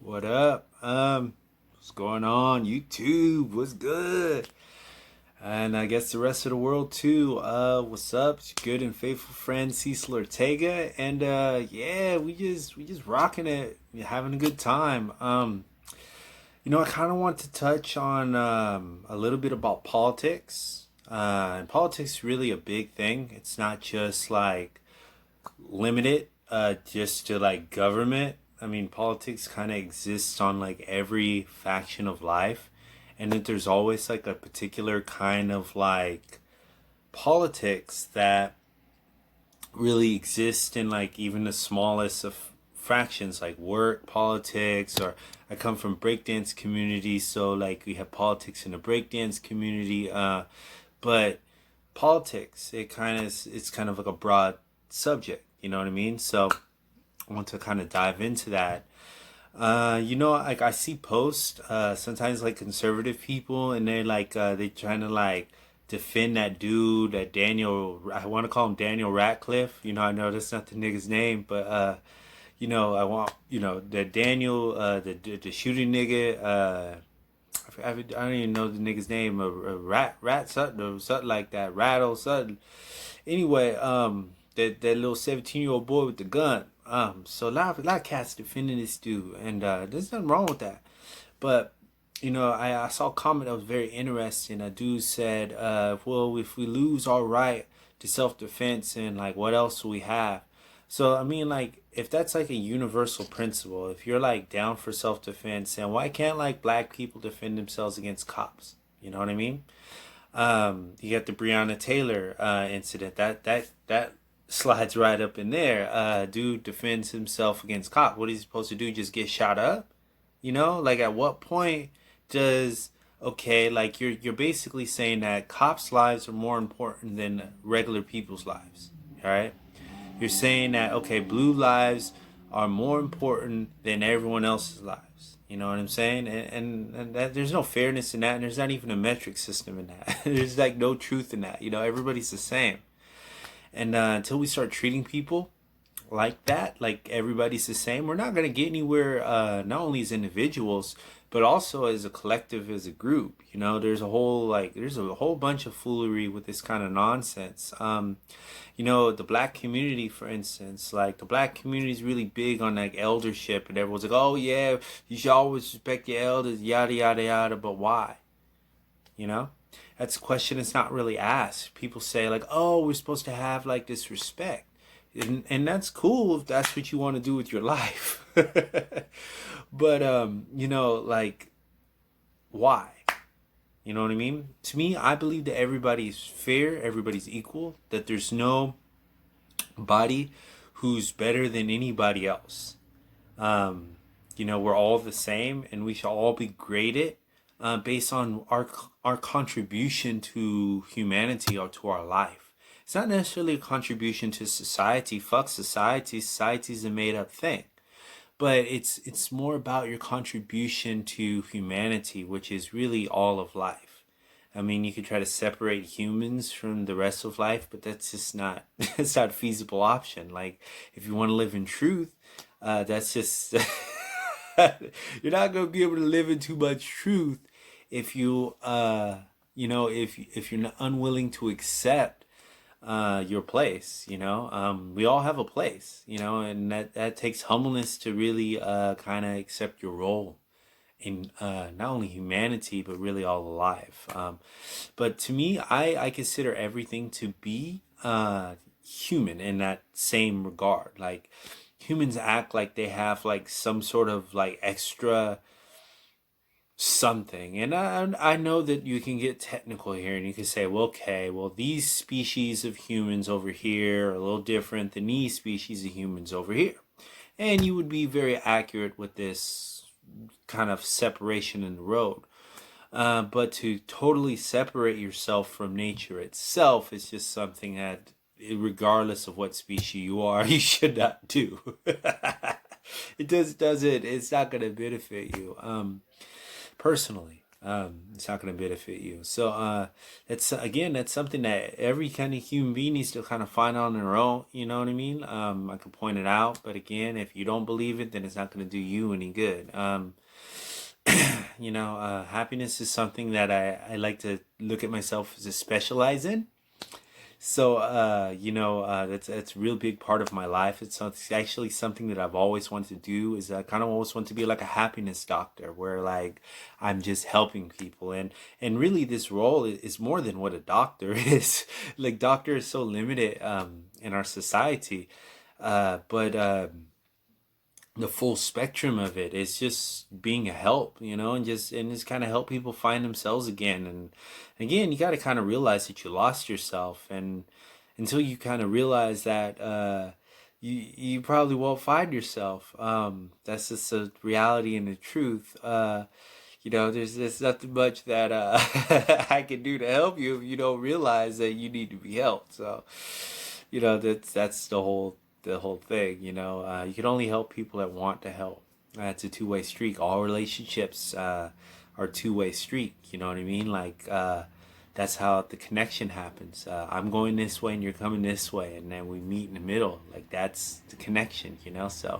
What up? What's going on? YouTube, what's good? And I guess the rest of the world too. What's up? It's your good and faithful friend Cecil Ortega, and yeah, we just rocking it, we're having a good time. I kind of want to touch on a little bit about politics. And politics is really a big thing. It's not just like limited just to like government. I mean, politics kind of exists on like every faction of life, and that there's always like a particular kind of like politics that really exist in like even the smallest of fractions, like work politics. Or I come from breakdance community, so like we have politics in the breakdance community. But politics, it's kind of like a broad subject, you know what I mean? So I want to kind of dive into that. Like I see posts, sometimes like conservative people, and they're like, they trying to like defend that dude, that Daniel. I want to call him Daniel Ratcliffe. I know that's not the nigga's name, but I want, the Daniel, the shooting nigga. I don't even know the nigga's name. Rat Sutton or something like that. Rattle Sutton. Anyway, that little 17-year-old boy with the gun. So a lot of cats defending this dude, and there's nothing wrong with that. But I saw a comment that was very interesting. A dude said, "Well, if we lose our right to self-defense, and like, what else do we have?" So I mean, like, if that's like a universal principle, if you're like down for self-defense, and why can't like black people defend themselves against cops? You know what I mean? You got the Breonna Taylor incident. That slides right up in there. Dude defends himself against cop. What is he supposed to do? Just get shot up? Like at what point does okay? Like you're basically saying that cops' lives are more important than regular people's lives. All right. You're saying that okay, blue lives are more important than everyone else's lives. You know what I'm saying? And that there's no fairness in that, and there's not even a metric system in that. There's like no truth in that. Everybody's the same. And until we start treating people like that, like everybody's the same, we're not going to get anywhere, not only as individuals, but also as a collective, as a group. There's a whole bunch of foolery with this kind of nonsense. The black community, for instance, like the black community is really big on like eldership, and everyone's like, oh yeah, you should always respect your elders, yada, yada, yada. But why? You know? That's a question that's not really asked. People say like, "Oh, we're supposed to have like this respect," and that's cool if that's what you want to do with your life. But like, why? You know what I mean? To me, I believe that everybody's fair, everybody's equal, that there's no body who's better than anybody else. We're all the same, and we should all be graded based on our contribution to humanity or to our life. It's not necessarily a contribution to society. Fuck society. Society's a made up thing. But it's more about your contribution to humanity, which is really all of life. I mean, you could try to separate humans from the rest of life, but that's just not it's not a feasible option. Like, if you want to live in truth, that's just you're not gonna be able to live in too much truth if if you're not unwilling to accept your place. We all have a place, and that takes humbleness to really kind of accept your role in not only humanity but really all of life. But to me, I consider everything to be human in that same regard. Like, humans act like they have like some sort of like extra something. And I know that you can get technical here, and you can say, well, okay, well, these species of humans over here are a little different than these species of humans over here. And you would be very accurate with this kind of separation in the road. But to totally separate yourself from nature itself is just something that, regardless of what species you are, you should not do. It just doesn't, it's not going to benefit you. Personally. It's not going to benefit you. So it's again, that's something that every kind of human being needs to kind of find on their own. You know what I mean? I can point it out, but again, if you don't believe it, then it's not going to do you any good. Happiness is something that I like to look at myself as a specialize in. So, that's a real big part of my life. It's actually something that I've always wanted to do. Is I kind of always want to be like a happiness doctor, where like I'm just helping people, and really this role is more than what a doctor is. Like doctor is so limited in our society, but the full spectrum of it is just being a help, and just kind of help people find themselves again. And again, you got to kind of realize that you lost yourself, and until you kind of realize that, you probably won't find yourself. That's just a reality and the truth. There's nothing much that I can do to help you if you don't realize that you need to be helped. So, that's the whole thing. You can only help people that want to help. It's a two-way street. All relationships are two-way street. You know what I mean? Like that's how the connection happens. I'm going this way and you're coming this way, and then we meet in the middle. Like that's the connection. So,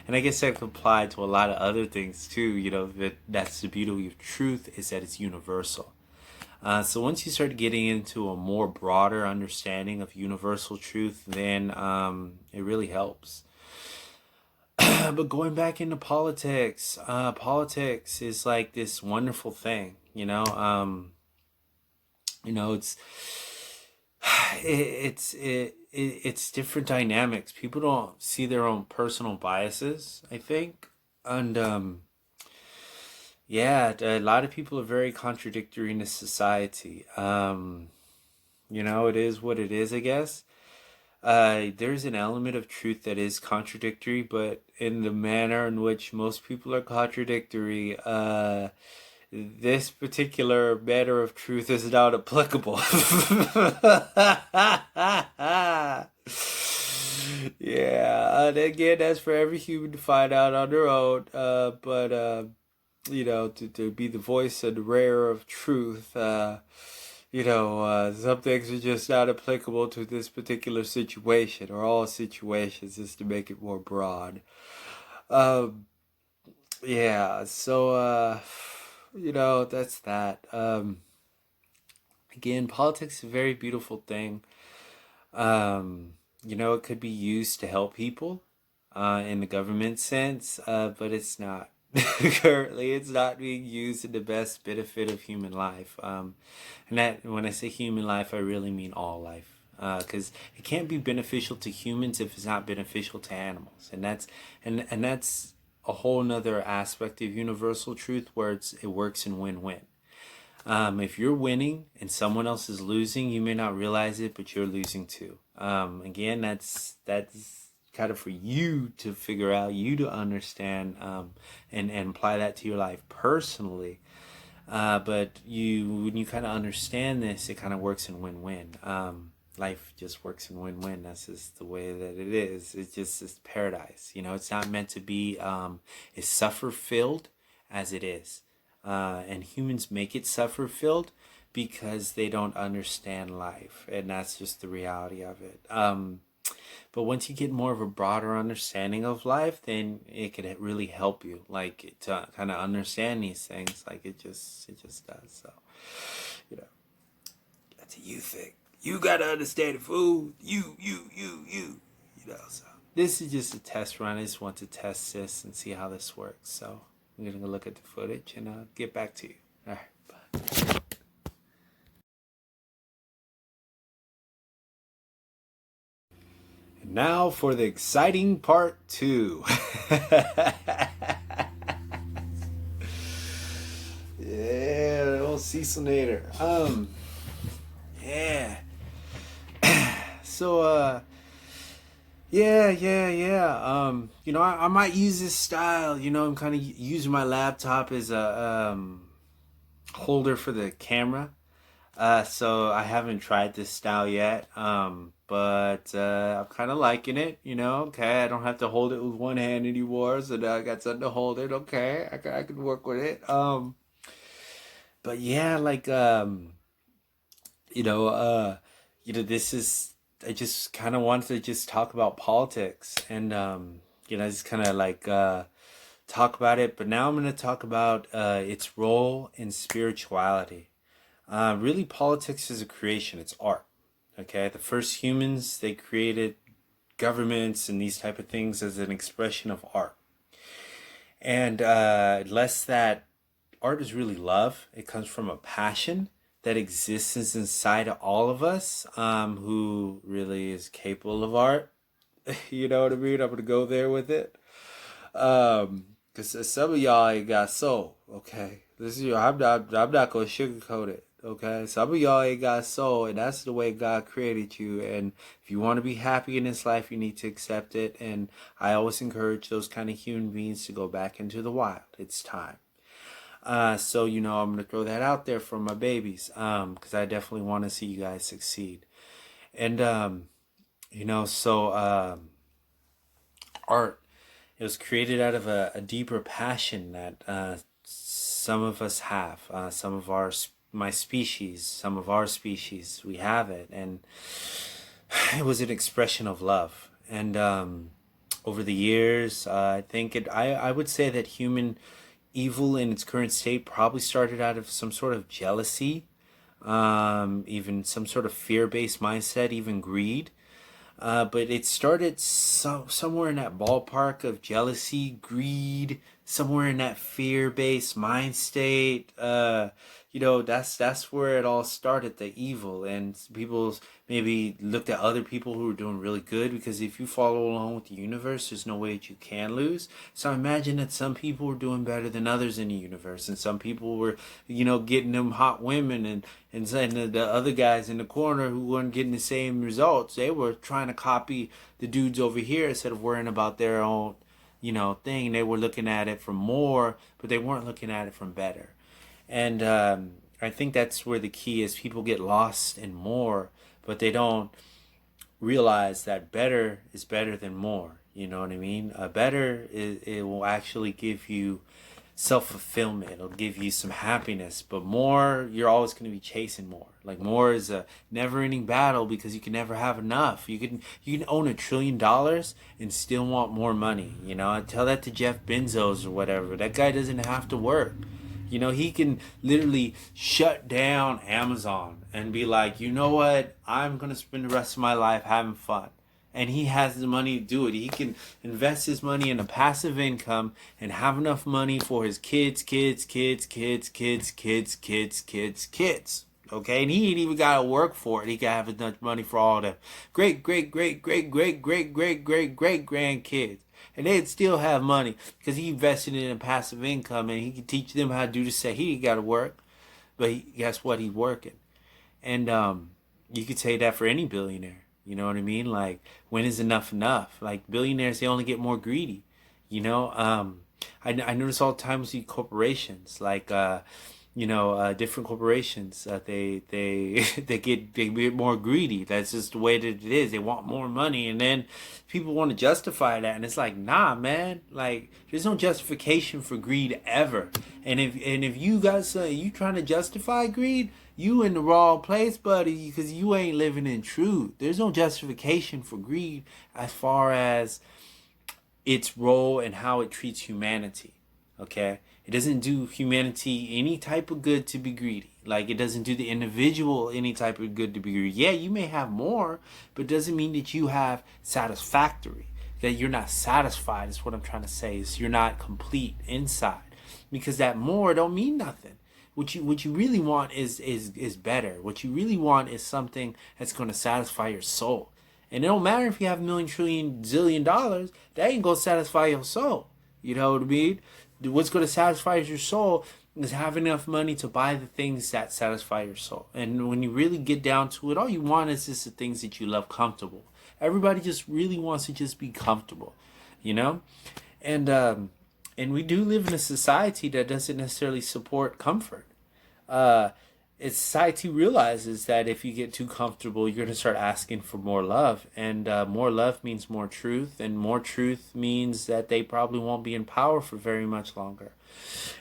and I guess that could apply to a lot of other things too. That's the beauty of truth, is that it's universal. So once you start getting into a more broader understanding of universal truth, then it really helps. But going back into politics, politics is like this wonderful thing. It's it's different dynamics. People don't see their own personal biases, I think, and yeah, a lot of people are very contradictory in this society. It is what it is, I guess. There's an element of truth that is contradictory, but in the manner in which most people are contradictory, this particular matter of truth is not applicable. Yeah, and again, that's for every human to find out on their own. But to be the voice and the bearer of truth, some things are just not applicable to this particular situation or all situations, just to make it more broad. Um, yeah, so, that's that. Again, politics is a very beautiful thing. It could be used to help people in the government sense, but it's not. Currently, it's not being used in the best benefit of human life. And that, when I say human life, I really mean all life. Because it can't be beneficial to humans if it's not beneficial to animals, and that's a whole nother aspect of universal truth, where it works in win-win. If you're winning and someone else is losing, you may not realize it, but you're losing too. Again, that's kind of for you to figure out, you to understand, and apply that to your life personally. But when you kind of understand this, it kind of works in win-win. Life just works in win-win. That's just the way that it is. It's paradise. It's not meant to be as suffer-filled as it is. And humans make it suffer-filled because they don't understand life, and that's just the reality of it. But once you get more of a broader understanding of life, then it could really help you, like to kind of understand these things. Like it just does. So, you know, that's a you thing. You gotta understand the food. You. So this is just a test run. I just want to test this and see how this works. So I'm gonna go look at the footage and get back to you. All right. Bye. And now for the exciting part two. Yeah, old Cecil Nader. Yeah. So, yeah. I might use this style. I'm kind of using my laptop as a holder for the camera. So I haven't tried this style yet. But I'm kind of liking it. Okay, I don't have to hold it with one hand anymore. So now I got something to hold it. Okay, I can work with it. But yeah, like you know, this is I just kind of wanted to just talk about politics and just kind of like talk about it. But now I'm going to talk about its role in spirituality. Really, politics is a creation. It's art. Okay, the first humans they created governments and these type of things as an expression of art. And less that art is really love. It comes from a passion that exists inside of all of us, who really is capable of art. You know what I mean? I'm gonna go there with it. Cause some of y'all ain't got soul. Okay, this is your. I'm not gonna sugarcoat it. Okay, some of y'all ain't got soul, and that's the way God created you. And if you want to be happy in this life, you need to accept it. And I always encourage those kind of human beings to go back into the wild. It's time. So I'm gonna throw that out there for my babies, because I definitely want to see you guys succeed. And art, it was created out of a deeper passion that some of us have, some of my species, some of our species, we have it, and it was an expression of love. And over the years, I think I would say that human evil in its current state probably started out of some sort of jealousy, even some sort of fear-based mindset, even greed. But it started somewhere in that ballpark of jealousy, greed, somewhere in that fear-based mind state. That's where it all started, the evil, and people maybe looked at other people who were doing really good, because if you follow along with the universe, there's no way that you can lose. So imagine that some people were doing better than others in the universe, and some people were, getting them hot women, and then the other guys in the corner who weren't getting the same results, they were trying to copy the dudes over here instead of worrying about their own, thing. They were looking at it from more, but they weren't looking at it from better. And I think that's where the key is. People get lost in more, but they don't realize that better is better than more. You know what I mean? Better, it will actually give you self-fulfillment. It'll give you some happiness. But more, you're always going to be chasing more. Like, more is a never-ending battle, because you can never have enough. You can own $1 trillion and still want more money. I tell that to Jeff Bezos or whatever. That guy doesn't have to work. He can literally shut down Amazon and be like, you know what? I'm going to spend the rest of my life having fun. And he has the money to do it. He can invest his money in a passive income and have enough money for his kids, kids, kids, kids, kids, kids, kids, kids, kids. Okay, and he ain't even gotta work for it. He can have enough money for all the great, great, great, great, great, great, great, great, great grandkids, and they'd still have money because he invested in a passive income, and he can teach them how to do the same. He ain't gotta work, but guess what? He's working, and you could say that for any billionaire. You know what I mean? Like, when is enough enough? Like, billionaires, they only get more greedy. I notice all the time with these corporations, like different corporations, they get more greedy. That's just the way that it is. They want more money, and then people want to justify that, and it's like, nah, man. Like, there's no justification for greed ever. And if you guys you trying to justify greed, you in the wrong place, buddy, because you ain't living in truth. There's no justification for greed as far as its role and how it treats humanity. Okay? It doesn't do humanity any type of good to be greedy. Like, it doesn't do the individual any type of good to be greedy. Yeah, you may have more, but it doesn't mean that you have satisfactory. That you're not satisfied is what I'm trying to say. Is you're not complete inside. Because that more don't mean nothing. What you really want is better. What you really want is something that's going to satisfy your soul. And it don't matter if you have a million, trillion, zillion dollars, that ain't gonna satisfy your soul. You know what I mean? What's gonna satisfy your soul is having enough money to buy the things that satisfy your soul. And when you really get down to it, all you want is just the things that you love comfortable. Everybody just really wants to just be comfortable, you know? And we do live in a society that doesn't necessarily support comfort. Uh, society realizes that if you get too comfortable, you're going to start asking for more love. And more love means more truth. And more truth means that they probably won't be in power for very much longer.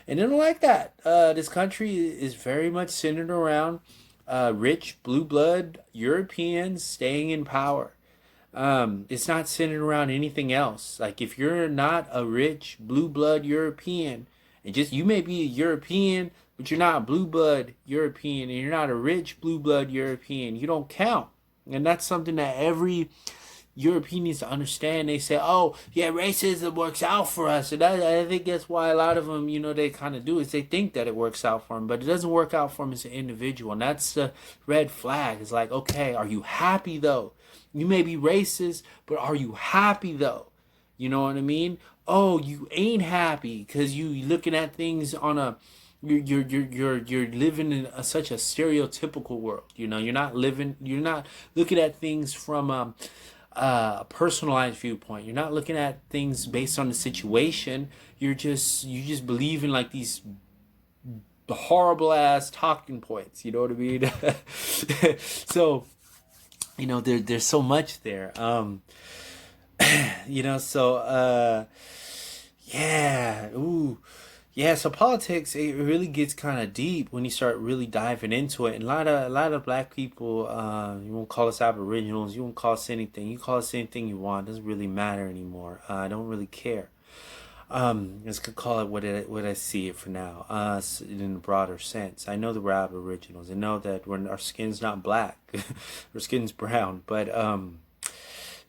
And they don't like that. This country is very much centered around rich, blue blood Europeans staying in power. It's not centered around anything else. Like if you're not a rich blue blood European, and just you may be a European, but you're not a blue blood European, and you're not a rich blue blood European, you don't count. And that's something that every European needs to understand. They say, "Oh, yeah, racism works out for us," and I think that's why a lot of them, they kind of do is they think that it works out for them, but it doesn't work out for them as an individual, and that's the red flag. It's like, okay, are you happy though? You may be racist, but are you happy though? You know what I mean? Oh, you ain't happy because you looking at things on a you're living in such a stereotypical world. You're not looking at things from a personalized viewpoint. You're not looking at things based on the situation. You just believe in like these horrible ass talking points. You know what I mean? So there's so much there. So yeah, ooh. Yeah, so politics, it really gets kind of deep when you start really diving into it. And a lot of black people, you won't call us aboriginals, you won't call us anything. You call us anything you want. It doesn't really matter anymore. I don't really care. Let's call it what I see it for now. In a broader sense, I know that we're aboriginals. I know that our skin's not black, our skin's brown. But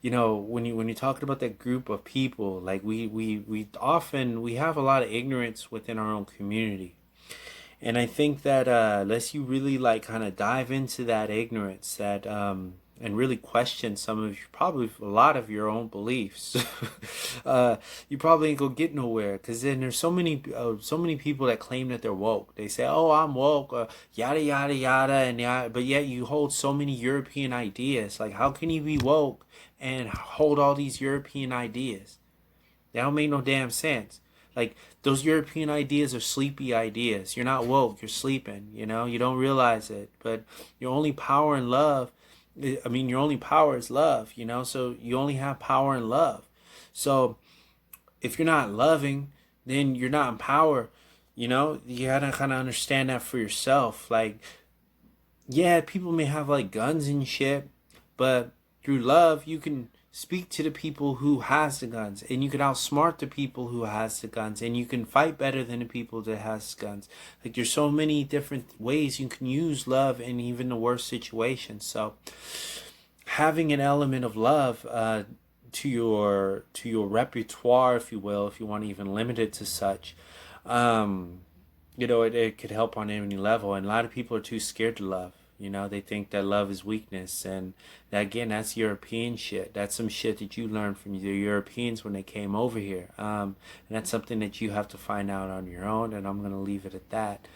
when you're talking about that group of people, like we often we have a lot of ignorance within our own community. And I think that unless you really like kind of dive into that ignorance, that and really question some of probably a lot of your own beliefs, you probably ain't gonna get nowhere. Cause then there's so many people that claim that they're woke. They say, "Oh, I'm woke," yada yada yada, and yada. But yet you hold so many European ideas. Like, how can you be woke and hold all these European ideas? That don't make no damn sense. Like, those European ideas are sleepy ideas. You're not woke. You're sleeping. You don't realize it. But your only power in love. I mean, your only power is love. So you only have power in love. So if you're not loving, then you're not in power. You gotta kind of understand that for yourself. Like, yeah, people may have like guns and shit, but through love, you can speak to the people who has the guns, and you can outsmart the people who has the guns, and you can fight better than the people that has guns. Like, there's so many different ways you can use love in even the worst situations. So having an element of love to your repertoire, if you will, if you want to even limit it to such, it could help on any level. And a lot of people are too scared to love. They think that love is weakness. And that, again, that's European shit. That's some shit that you learned from the Europeans when they came over here. And that's something that you have to find out on your own. And I'm going to leave it at that.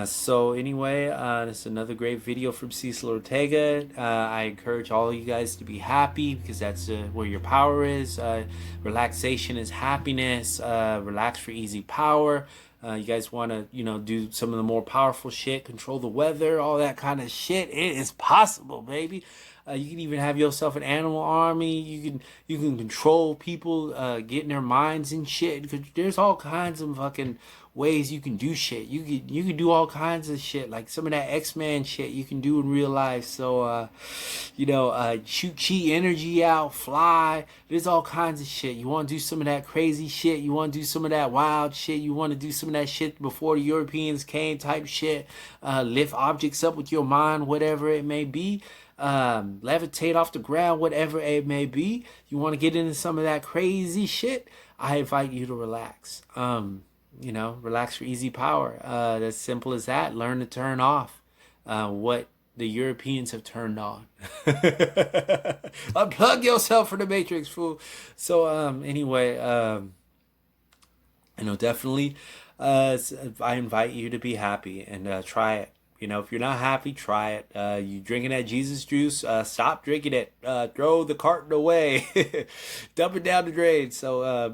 So anyway, this is another great video from Cecil Ortega. I encourage all you guys to be happy, because that's where your power is. Relaxation is happiness. Relax for easy power. You guys want to, do some of the more powerful shit, control the weather, all that kind of shit. It is possible, baby. You can even have yourself an animal army. You can control people, get in their minds and shit. Cause there's all kinds of fucking ways you can do shit. You can do all kinds of shit, like some of that X-Men shit you can do in real life. So shoot chi energy out, fly. There's all kinds of shit. You want to do some of that crazy shit. You want to do some of that wild shit. You want to do some of that shit before the Europeans came type shit. Lift objects up with your mind, whatever it may be. Levitate off the ground, whatever it may be. You want to get into some of that crazy shit, I invite you to relax. Relax for easy power. As simple as that. Learn to turn off what the Europeans have turned on. Unplug yourself from the Matrix, fool. So anyway, definitely I invite you to be happy and try it. If you're not happy, try it. You drinking that Jesus juice, stop drinking it. Throw the carton away. Dump it down the drain. So,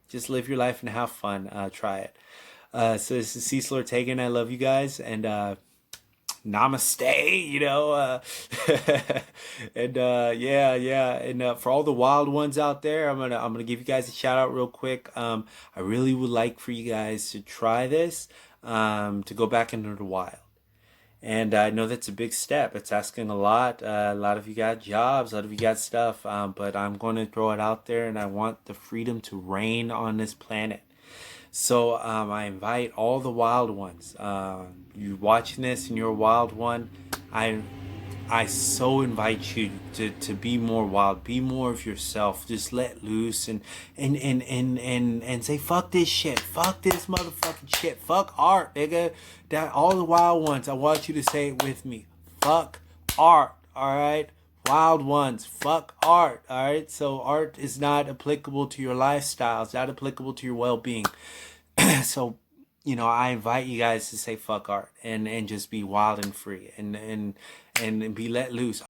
just live your life and have fun. Try it. So this is Cecil Ortega, and I love you guys. And namaste, and yeah, and for all the wild ones out there, I'm gonna give you guys a shout out real quick. I really would like for you guys to try this, to go back into the wild. And I know that's a big step. It's asking a lot of you got jobs, a lot of you got stuff. But I'm going to throw it out there, and I want the freedom to reign on this planet. So I invite all the wild ones. You watching this and you're a wild one. I I so invite you to be more wild, be more of yourself. Just let loose and say fuck this shit, fuck this motherfucking shit, fuck art, nigga. That all the wild ones. I want you to say it with me. Fuck art, all right. Wild ones, fuck art, all right. So art is not applicable to your lifestyle. It's not applicable to your well-being. So I invite you guys to say fuck art and just be wild and free and be let loose.